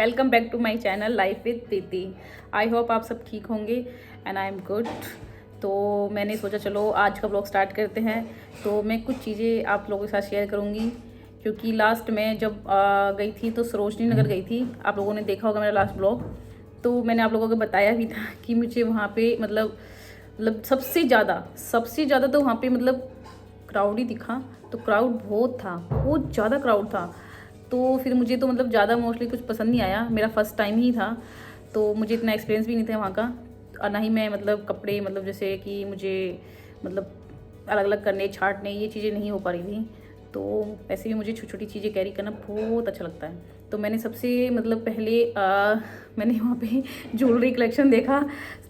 Welcome back to my channel life with Preeti. I hope आप सब ठीक होंगे एंड आई एम गुड। तो मैंने सोचा चलो आज का ब्लॉग स्टार्ट करते हैं। तो मैं कुछ चीज़ें आप लोगों के साथ शेयर करूँगी क्योंकि लास्ट में जब गई थी तो सरोजनी नगर गई थी। आप लोगों ने देखा होगा मेरा लास्ट ब्लॉग, तो मैंने आप लोगों को बताया भी था कि मुझे वहाँ पे मतलब सबसे ज़्यादा तो वहाँ पे मतलब क्राउड ही दिखा। तो क्राउड बहुत ज़्यादा क्राउड था। तो फिर मुझे तो मतलब ज़्यादा मोस्टली कुछ पसंद नहीं आया। मेरा फर्स्ट टाइम ही था तो मुझे इतना एक्सपीरियंस भी नहीं था वहाँ का, और ना ही मैं मतलब कपड़े मतलब जैसे कि मुझे मतलब अलग अलग करने छाँटने ये चीज़ें नहीं हो पा रही थी। तो वैसे भी मुझे छोटी छोटी चीज़ें कैरी करना बहुत अच्छा लगता है। तो मैंने सबसे मतलब पहले मैंने वहाँ पे ज्वेलरी कलेक्शन देखा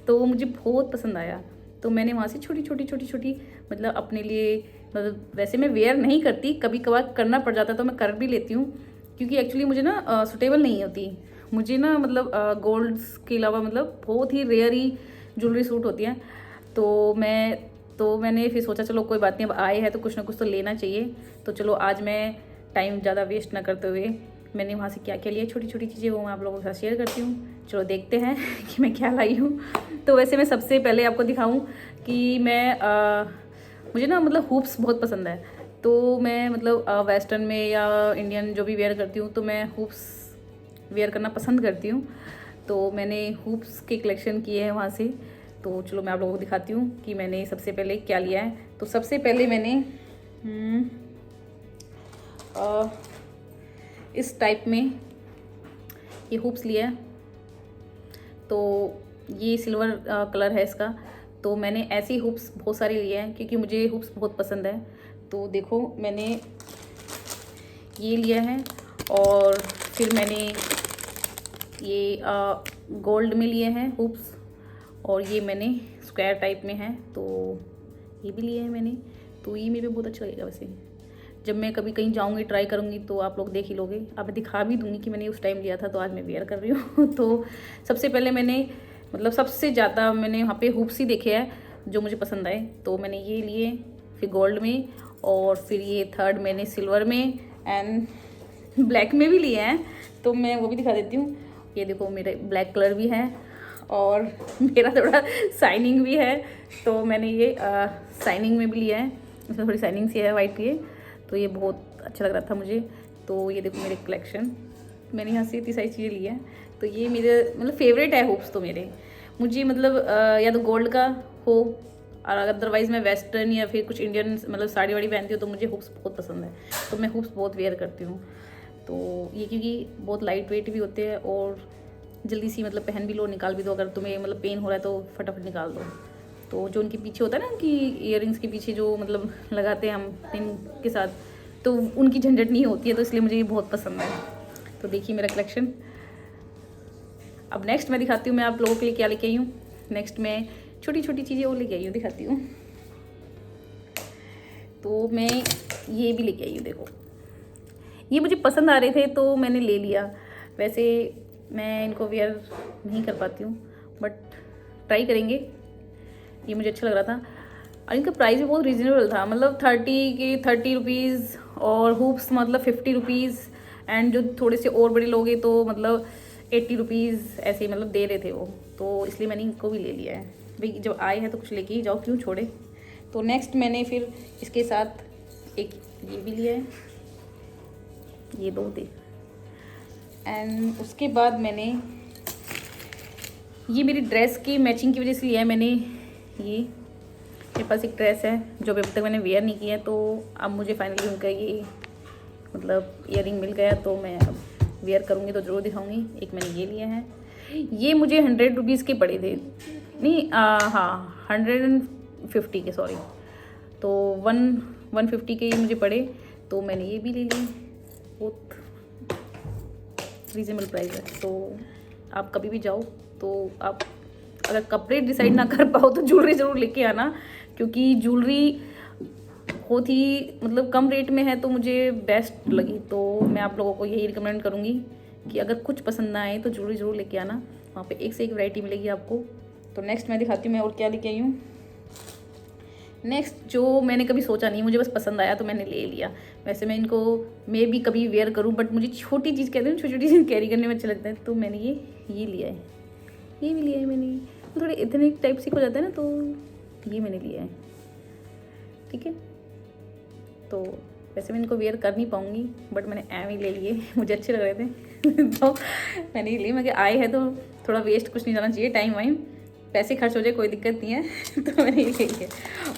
तो मुझे बहुत पसंद आया। तो मैंने वहाँ से छोटी मतलब अपने लिए मतलब वैसे मैं वेयर नहीं करती, कभी कभार करना पड़ जाता तो मैं कर भी लेती हूँ क्योंकि एक्चुअली मुझे ना सूटेबल नहीं होती। मुझे ना मतलब गोल्ड्स के अलावा मतलब बहुत ही रेयर ही ज्वेलरी सूट होती है। तो मैंने फिर सोचा चलो कोई बात नहीं, अब आए हैं तो कुछ ना कुछ तो लेना चाहिए। तो चलो आज मैं टाइम ज़्यादा वेस्ट ना करते हुए मैंने वहाँ से क्या क्या लिया, छोटी छोटी चीज़ें वो मैं आप लोगों के साथ शेयर करती हूँ। चलो देखते हैं कि मैं क्या लाई हूँ। तो वैसे मैं सबसे पहले आपको दिखाऊँ कि मुझे ना मतलब हुप्स बहुत पसंद है। तो मैं मतलब वेस्टर्न में या इंडियन जो भी वेयर करती हूँ तो मैं हुप्स वेयर करना पसंद करती हूँ। तो मैंने हुप्स के कलेक्शन किए हैं वहाँ से। तो चलो मैं आप लोगों को दिखाती हूँ कि मैंने सबसे पहले क्या लिया है। तो सबसे पहले मैंने इस टाइप में ये हुप्स लिया है। तो ये सिल्वर कलर है इसका। तो मैंने ऐसे ही हुप्स बहुत सारे लिए हैं क्योंकि मुझे हुप्स बहुत पसंद है। तो देखो मैंने ये लिया है और फिर मैंने ये गोल्ड में लिए हैं हुप्स, और ये मैंने स्क्वायर टाइप में है तो ये भी लिए हैं मैंने। तो ये मेरे बहुत अच्छा लगेगा। वैसे जब मैं कभी कहीं जाऊंगी ट्राई करूंगी तो आप लोग देख ही लोगे। अब मैं दिखा भी दूंगी कि मैंने उस टाइम लिया था तो आज मैं वेयर कर रही हूँ। तो सबसे पहले मैंने मतलब सबसे ज़्यादा मैंने वहाँ पे हुप्स ही देखे हैं जो मुझे पसंद आए। तो मैंने ये लिए, फिर गोल्ड में, और फिर ये थर्ड मैंने सिल्वर में एंड ब्लैक में भी लिए हैं। तो मैं वो भी दिखा देती हूँ। ये देखो मेरे ब्लैक कलर भी है और मेरा थोड़ा शाइनिंग भी है। तो मैंने ये शाइनिंग में भी लिया है, इसमें थोड़ी शाइनिंग सी है वाइट की। तो ये बहुत अच्छा लग रहा था मुझे। तो ये देखो मेरे कलेक्शन, मैंने यहाँ से इतनी सारी चीज़ें ली हैं। तो ये मेरे मतलब फेवरेट है हुप्स। तो मुझे मतलब या तो गोल्ड का हो, और अदरवाइज़ मैं वेस्टर्न या फिर कुछ इंडियन मतलब साड़ी वाड़ी पहनती हूँ तो मुझे हुप्स बहुत पसंद है। तो मैं हुप्स बहुत वेयर करती हूँ। तो ये क्योंकि बहुत लाइट वेट भी होते हैं और जल्दी सी मतलब पहन भी लो निकाल भी दो। अगर तुम्हें मतलब पेन हो रहा है तो फटाफट निकाल दो। तो जो उनके पीछे होता है ना कि ईयरिंग्स के पीछे जो मतलब लगाते हैं हम पिन के साथ, तो उनकी झंझट नहीं होती है। तो इसलिए मुझे ये बहुत पसंद है। तो देखिए मेरा कलेक्शन। अब नेक्स्ट मैं दिखाती हूँ मैं आप लोगों के लिए क्या लेके आई हूँ। नेक्स्ट मैं छोटी छोटी चीज़ें और लेके आई हूँ, दिखाती हूँ। तो मैं ये भी लेके आई हूँ। देखो ये मुझे पसंद आ रहे थे तो मैंने ले लिया। वैसे मैं इनको वेयर नहीं कर पाती हूँ बट ट्राई करेंगे। ये मुझे अच्छा लग रहा था और इनका प्राइस भी बहुत रीज़नेबल था। मतलब 30 रुपीज़ और हुप्स मतलब 50 रुपीज़, एंड जो थोड़े से और बड़े लोगे तो मतलब 80 रुपीज़ ऐसे ही मतलब दे रहे थे वो। तो इसलिए मैंने इनको भी ले लिया है। भाई जब आए हैं तो कुछ लेके ही जाओ, क्यों छोड़े। तो नेक्स्ट मैंने फिर इसके साथ एक ये भी लिया है, ये दो दे। एंड उसके बाद मैंने ये मेरी ड्रेस की मैचिंग की वजह से लिया है मैंने। ये मेरे पास एक ड्रेस है जो अभी तक मैंने वेयर नहीं किया है। तो अब मुझे फाइनली उनका ये मतलब ईयरिंग मिल गया तो मैं अब वेयर करूँगी तो ज़रूर दिखाऊँगी। एक मैंने ये लिए हैं, ये मुझे 100 रुपीज़ के पड़े थे, नहीं हाँ 150 के, सॉरी। तो 150 के ये मुझे पड़े। तो मैंने ये भी ले ली, बहुत रीज़नेबल प्राइस है। तो आप कभी भी जाओ तो आप अगर कपड़े डिसाइड ना कर पाओ तो ज्वेलरी ज़रूर लेके आना, क्योंकि ज्वेलरी बहुत ही मतलब कम रेट में है तो मुझे बेस्ट लगी। तो मैं आप लोगों को यही रिकमेंड करूँगी कि अगर कुछ पसंद ना आए तो ज्वेलरी ज़रूर लेके आना, वहाँ पे एक से एक वैरायटी मिलेगी आपको। तो नेक्स्ट मैं दिखाती हूँ मैं और क्या लेके आई हूँ। नेक्स्ट जो मैंने कभी सोचा नहीं, मुझे बस पसंद आया तो मैंने ले लिया। वैसे मैं इनको भी कभी वेयर करूं, बट मुझे छोटी चीज़ कहते हैं, छोटी छोटी चीज़ कैरी करने में अच्छा लगता है, तो मैंने ये लिया है। ये भी लिया है मैंने, थोड़े इतने टाइप से हो जाता है ना, तो ये मैंने लिया है। ठीक है, तो वैसे मैं इनको वेयर कर नहीं पाऊँगी, बट मैंने ही ले लिए, मुझे अच्छे लग रहे थे तो मैंने ये लिए। मैं आए हैं तो थोड़ा वेस्ट कुछ नहीं जाना चाहिए, टाइम वाइम पैसे खर्च हो जाए कोई दिक्कत नहीं है तो मैंने ये ले लिया।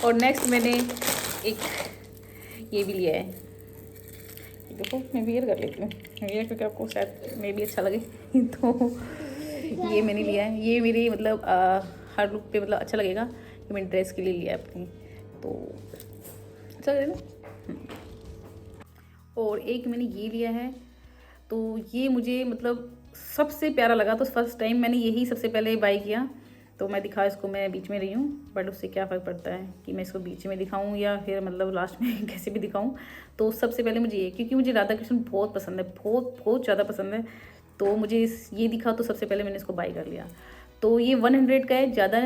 और नेक्स्ट मैंने एक ये भी लिया है, देखो मैं वेयर कर लेती हूँ वेयर, क्योंकि आपको शायद मे भी अच्छा लगे तो ये मैंने लिया है। ये मेरी मतलब हर लुक पे मतलब अच्छा लगेगा, ये मैंने ड्रेस के लिए लिया है अपनी, तो अच्छा लगेगा ना। और एक मैंने ये लिया है, तो ये मुझे मतलब सबसे प्यारा लगा, तो फर्स्ट टाइम मैंने यही सबसे पहले बाय किया। तो मैं दिखा इसको, मैं बीच में रही हूँ, बट उससे क्या फ़र्क पड़ता है कि मैं इसको बीच में दिखाऊँ या फिर मतलब लास्ट में कैसे भी दिखाऊँ। तो सबसे पहले मुझे ये, क्योंकि मुझे राधा कृष्ण बहुत पसंद है, बहुत बहुत ज़्यादा पसंद है, तो मुझे ये दिखा तो सबसे पहले मैंने इसको बाय कर लिया। तो ये 100 का है, ज़्यादा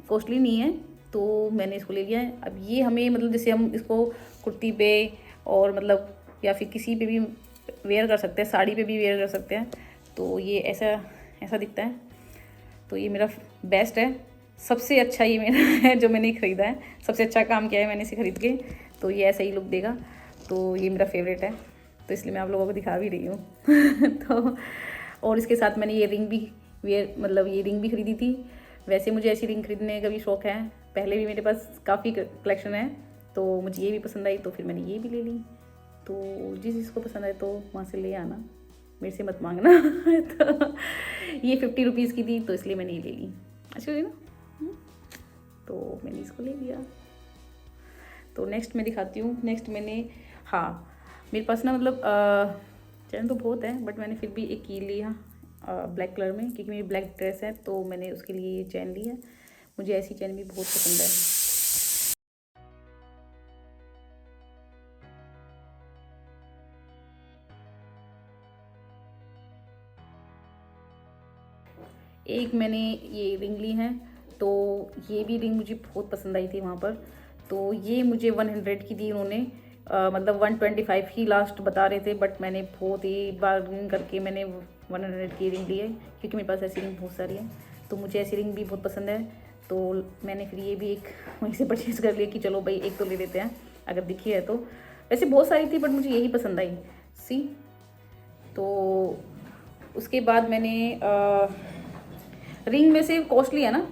कॉस्टली नहीं है, तो मैंने इसको ले लिया है। अब ये हमें मतलब जैसे हम इसको कुर्ती पे और मतलब या फिर किसी पे भी वेयर कर सकते हैं, साड़ी पे भी वेयर कर सकते हैं, तो ये ऐसा दिखता है। तो ये मेरा बेस्ट है, सबसे अच्छा ये मेरा है जो मैंने ख़रीदा है, सबसे अच्छा काम किया है मैंने इसे ख़रीद के, तो ये ऐसा ही लुक देगा, तो ये मेरा फेवरेट है, तो इसलिए मैं आप लोगों को दिखा भी रही हूँ तो और इसके साथ मैंने ये रिंग भी ये रिंग भी ख़रीदी थी। वैसे मुझे ऐसी रिंग ख़रीदने का भी शौक़ है, पहले भी मेरे पास काफ़ी कलेक्शन है, तो मुझे ये भी पसंद आई, तो फिर मैंने ये भी ले ली। तो जिस जिसको पसंद आए तो वहाँ से ले आना, मेरे से मत मांगना तो ये 50 रुपीज़ की थी, तो इसलिए मैंने ये ले ली। अच्छा लगी ना, तो मैंने इसको ले लिया। तो नेक्स्ट मैं दिखाती हूँ। नेक्स्ट मैंने मेरे पास ना मतलब चैन तो बहुत है, बट मैंने फिर भी एक की लिया ब्लैक कलर में, क्योंकि मेरी ब्लैक ड्रेस है, तो मैंने उसके लिए ये चैन ली है। मुझे ऐसी चैन भी बहुत पसंद है। एक मैंने ये रिंग ली है, तो ये भी रिंग मुझे बहुत पसंद आई थी वहाँ पर, तो ये मुझे 100 की दी उन्होंने, मतलब 125 ही लास्ट बता रहे थे, बट मैंने बहुत ही बार्गेनिंग करके मैंने 100 की रिंग ली है, क्योंकि मेरे पास ऐसी रिंग बहुत सारी है, तो मुझे ऐसी रिंग भी बहुत पसंद है, तो मैंने फिर ये भी एक वहीं से परचेज़ कर लिया कि चलो भाई एक तो ले लेते हैं अगर दिखी है तो। वैसे बहुत सारी थी, बट मुझे यही पसंद आई सी। तो उसके बाद मैंने रिंग में से कॉस्टली है ना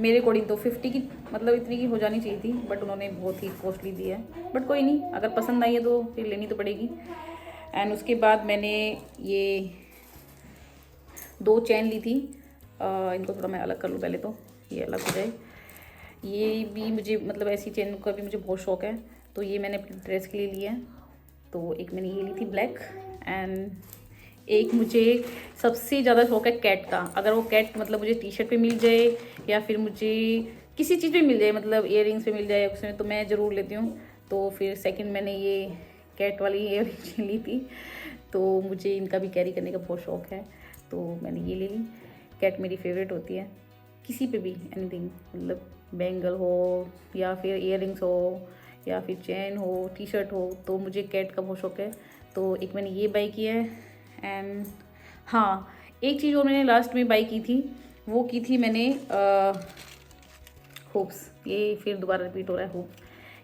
मेरे अकॉर्डिंग, तो 50 की मतलब इतनी की हो जानी चाहिए थी, बट उन्होंने बहुत ही कॉस्टली दी है, बट कोई नहीं, अगर पसंद आई है तो फिर लेनी तो पड़ेगी। एंड उसके बाद मैंने ये 2 चैन ली थी, इनको थोड़ा मैं अलग कर लूँ पहले, तो ये अलग हो जाए। ये भी मुझे मतलब ऐसी चैन का भी मुझे बहुत शौक़ है, तो ये मैंने अपनी ड्रेस के लिए लिया है। तो एक मैंने ये ली थी ब्लैक, एंड एक मुझे सबसे ज़्यादा शौक़ है कैट का। अगर वो कैट मतलब मुझे टी शर्ट पे मिल जाए या फिर मुझे किसी चीज़ पे मिल जाए, मतलब इयर रिंग्स पे मिल जाए उसमें, तो मैं ज़रूर लेती हूँ। तो फिर सेकंड मैंने ये कैट वाली इयर रिंग्स ली थी, तो मुझे इनका भी कैरी करने का बहुत शौक़ है, तो मैंने ये ले ली। कैट मेरी फेवरेट होती है, किसी पे भी एनीथिंग, मतलब बैंगल हो या फिर इयर रिंग्स हो या फिर चैन हो, टी शर्ट हो, तो मुझे कैट का बहुत शौक़ है। तो एक मैंने ये बाई किया है। एंड एक चीज़ और मैंने लास्ट में बाई की थी, वो की थी मैंने हुप्स। ये फिर दोबारा रिपीट हो रहा है हुप,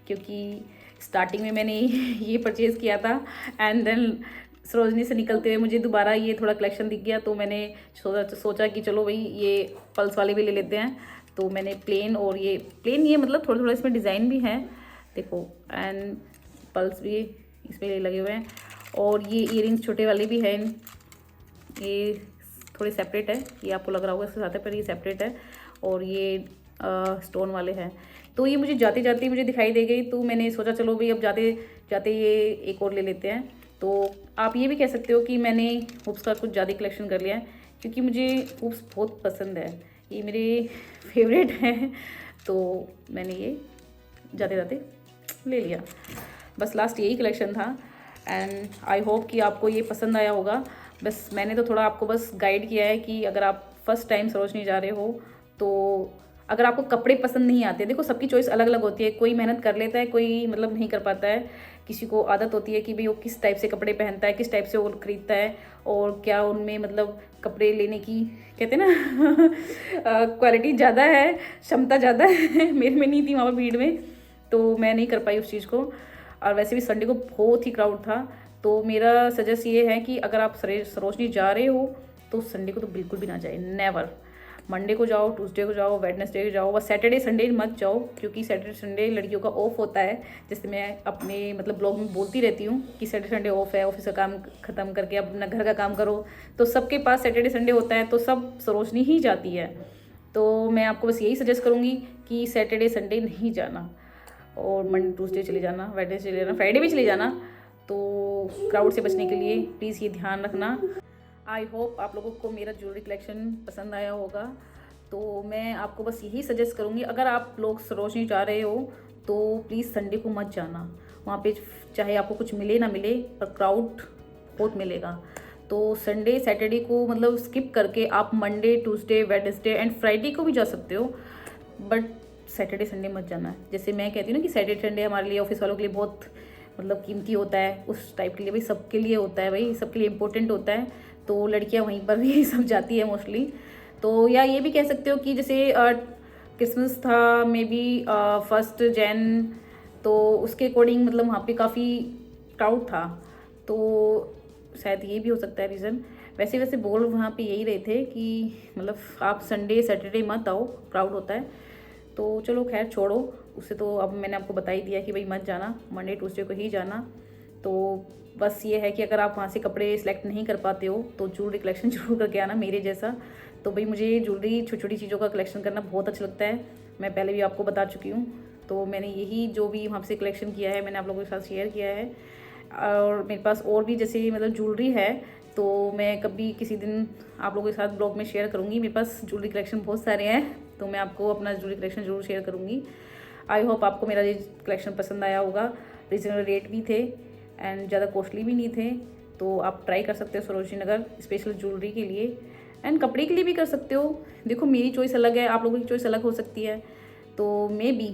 क्योंकि स्टार्टिंग में मैंने ये परचेज़ किया था, एंड देन सरोजनी से निकलते हुए मुझे दोबारा ये थोड़ा कलेक्शन दिख गया, तो मैंने सोचा कि चलो भाई ये पल्स वाले भी ले लेते हैं। तो मैंने प्लेन और ये प्लेन, ये मतलब थोड़ा थोड़ा इसमें डिज़ाइन भी है देखो, एंड पल्स भी इसमें लगे हुए हैं, और ये ईयरिंग्स छोटे वाले भी हैं, ये थोड़े सेपरेट है, ये आपको लग रहा होगा इसके साथ है, पर ये सेपरेट है, और ये स्टोन वाले हैं। तो ये मुझे जाते जाते मुझे दिखाई दे गई, तो मैंने सोचा चलो भाई अब जाते जाते ये एक और ले लेते हैं। तो आप ये भी कह सकते हो कि मैंने हुप्स का कुछ ज़्यादा कलेक्शन कर लिया है, क्योंकि मुझे हुप्स बहुत पसंद है, ये मेरे फेवरेट हैं, तो मैंने ये जाते जाते ले लिया। बस लास्ट यही कलेक्शन था, एंड आई होप कि आपको ये पसंद आया होगा। बस मैंने तो थोड़ा आपको बस गाइड किया है कि अगर आप फर्स्ट टाइम सरोजनी जा रहे हो तो अगर आपको कपड़े पसंद नहीं आते, देखो सबकी चॉइस अलग अलग होती है, कोई मेहनत कर लेता है, कोई मतलब नहीं कर पाता है, किसी को आदत होती है कि भाई वो किस टाइप से कपड़े पहनता है, किस टाइप से वो खरीदता है, और क्या उनमें मतलब कपड़े लेने की कहते हैं ना क्वालिटी ज़्यादा है, क्षमता ज़्यादा है। मेरे में नहीं थी वहाँ पर भीड़ में, तो मैं नहीं कर पाई उस चीज़ को। और वैसे भी संडे को बहुत ही क्राउड था, तो मेरा सजेस्ट ये है कि अगर आप सरोजनी जा रहे हो तो संडे को तो बिल्कुल भी ना जाए, नेवर। मंडे को जाओ, ट्यूसडे को जाओ, वेडनेसडे को जाओ, बस सैटरडे संडे मत जाओ, क्योंकि सैटरडे संडे लड़कियों का ऑफ होता है। जैसे मैं अपने मतलब ब्लॉग में बोलती रहती हूँ कि सैटरडे संडे ऑफ है, ऑफिस का काम ख़त्म करके अपना घर का काम करो, तो सबके पास सैटरडे संडे होता है, तो सब सरोजनी ही जाती है। तो मैं आपको बस यही सजेस्ट करूँगी कि सैटरडे संडे नहीं जाना, और मंडे ट्यूसडे चले जाना, वेडनेसडे चले जाना, फ्राइडे भी चले जाना। तो क्राउड से बचने के लिए प्लीज़ ये ध्यान रखना। आई होप आप लोगों को मेरा ज्वेलरी कलेक्शन पसंद आया होगा। तो मैं आपको बस यही सजेस्ट करूँगी, अगर आप लोग सरोजनी जा रहे हो तो प्लीज़ संडे को मत जाना। वहाँ पे चाहे आपको कुछ मिले ना मिले, पर क्राउड बहुत मिलेगा। तो संडे सैटरडे को मतलब स्किप करके आप Monday Tuesday Wednesday and Friday को भी जा सकते हो, बट सैटरडे संडे मत जाना है। जैसे मैं कहती हूँ ना कि सैटरडे संडे हमारे लिए ऑफिस वालों के लिए बहुत मतलब कीमती होता है, उस टाइप के लिए भाई सबके लिए होता है, भाई सबके लिए इम्पोर्टेंट होता है। तो लड़कियां वहीं पर भी सब जाती है मोस्टली। तो या ये भी कह सकते हो कि जैसे क्रिसमस था मे बी 1 जैन, तो उसके अकॉर्डिंग मतलब वहाँ पे काफ़ी क्राउड था, तो शायद ये भी हो सकता है रीज़न। वैसे बोल वहाँ पे यही रहे थे कि मतलब आप संडे सैटरडे मत आओ, क्राउड होता है। तो चलो खैर छोड़ो, उससे तो अब मैंने आपको बता ही दिया कि भाई मत जाना, मंडे ट्यूसडे को ही जाना। तो बस ये है कि अगर आप वहाँ से कपड़े सेलेक्ट नहीं कर पाते हो तो ज्वेलरी कलेक्शन जरूर करके आना मेरे जैसा। तो भाई मुझे ज्वेलरी छोटी छोटी चीज़ों का कलेक्शन करना बहुत अच्छा लगता है, मैं पहले भी आपको बता चुकी हूँ। तो मैंने यही जो भी वहाँ से कलेक्शन किया है मैंने आप लोगों के साथ शेयर किया है। और मेरे पास और भी जैसे मतलब ज्वेलरी है, तो मैं कभी किसी दिन आप लोगों के साथ ब्लॉग में शेयर करूँगी। मेरे पास ज्वेलरी कलेक्शन बहुत सारे हैं, तो मैं आपको अपना ज्वेलरी कलेक्शन ज़रूर शेयर करूँगी। आई होप आपको मेरा ये कलेक्शन पसंद आया होगा। रीजनेबल रेट भी थे एंड ज़्यादा कॉस्टली भी नहीं थे, तो आप ट्राई कर सकते हो सरोजनी नगर स्पेशल ज्वेलरी के लिए, एंड कपड़े के लिए भी कर सकते हो। देखो मेरी चॉइस अलग है, आप लोगों की चॉइस अलग हो सकती है, तो मे बी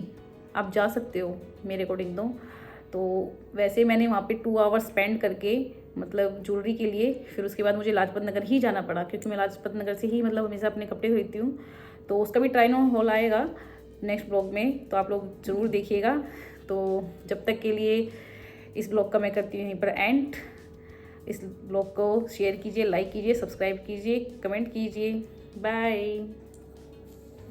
आप जा सकते हो मेरे अकॉर्डिंग। तो वैसे मैंने वहाँ पे 2 आवर्स स्पेंड करके मतलब ज्वेलरी के लिए, फिर उसके बाद मुझे लाजपत नगर ही जाना पड़ा, क्योंकि मैं लाजपत नगर से ही मतलब हमेशा अपने कपड़े खरीदती हूँ। तो उसका भी ट्राई ऑन हॉल आएगा नेक्स्ट ब्लॉग में, तो आप लोग ज़रूर देखिएगा। तो जब तक के लिए इस ब्लॉग का मैं करती हूँ यहीं पर एंड। इस ब्लॉग को शेयर कीजिए, लाइक कीजिए, सब्सक्राइब कीजिए, कमेंट कीजिए। बाय।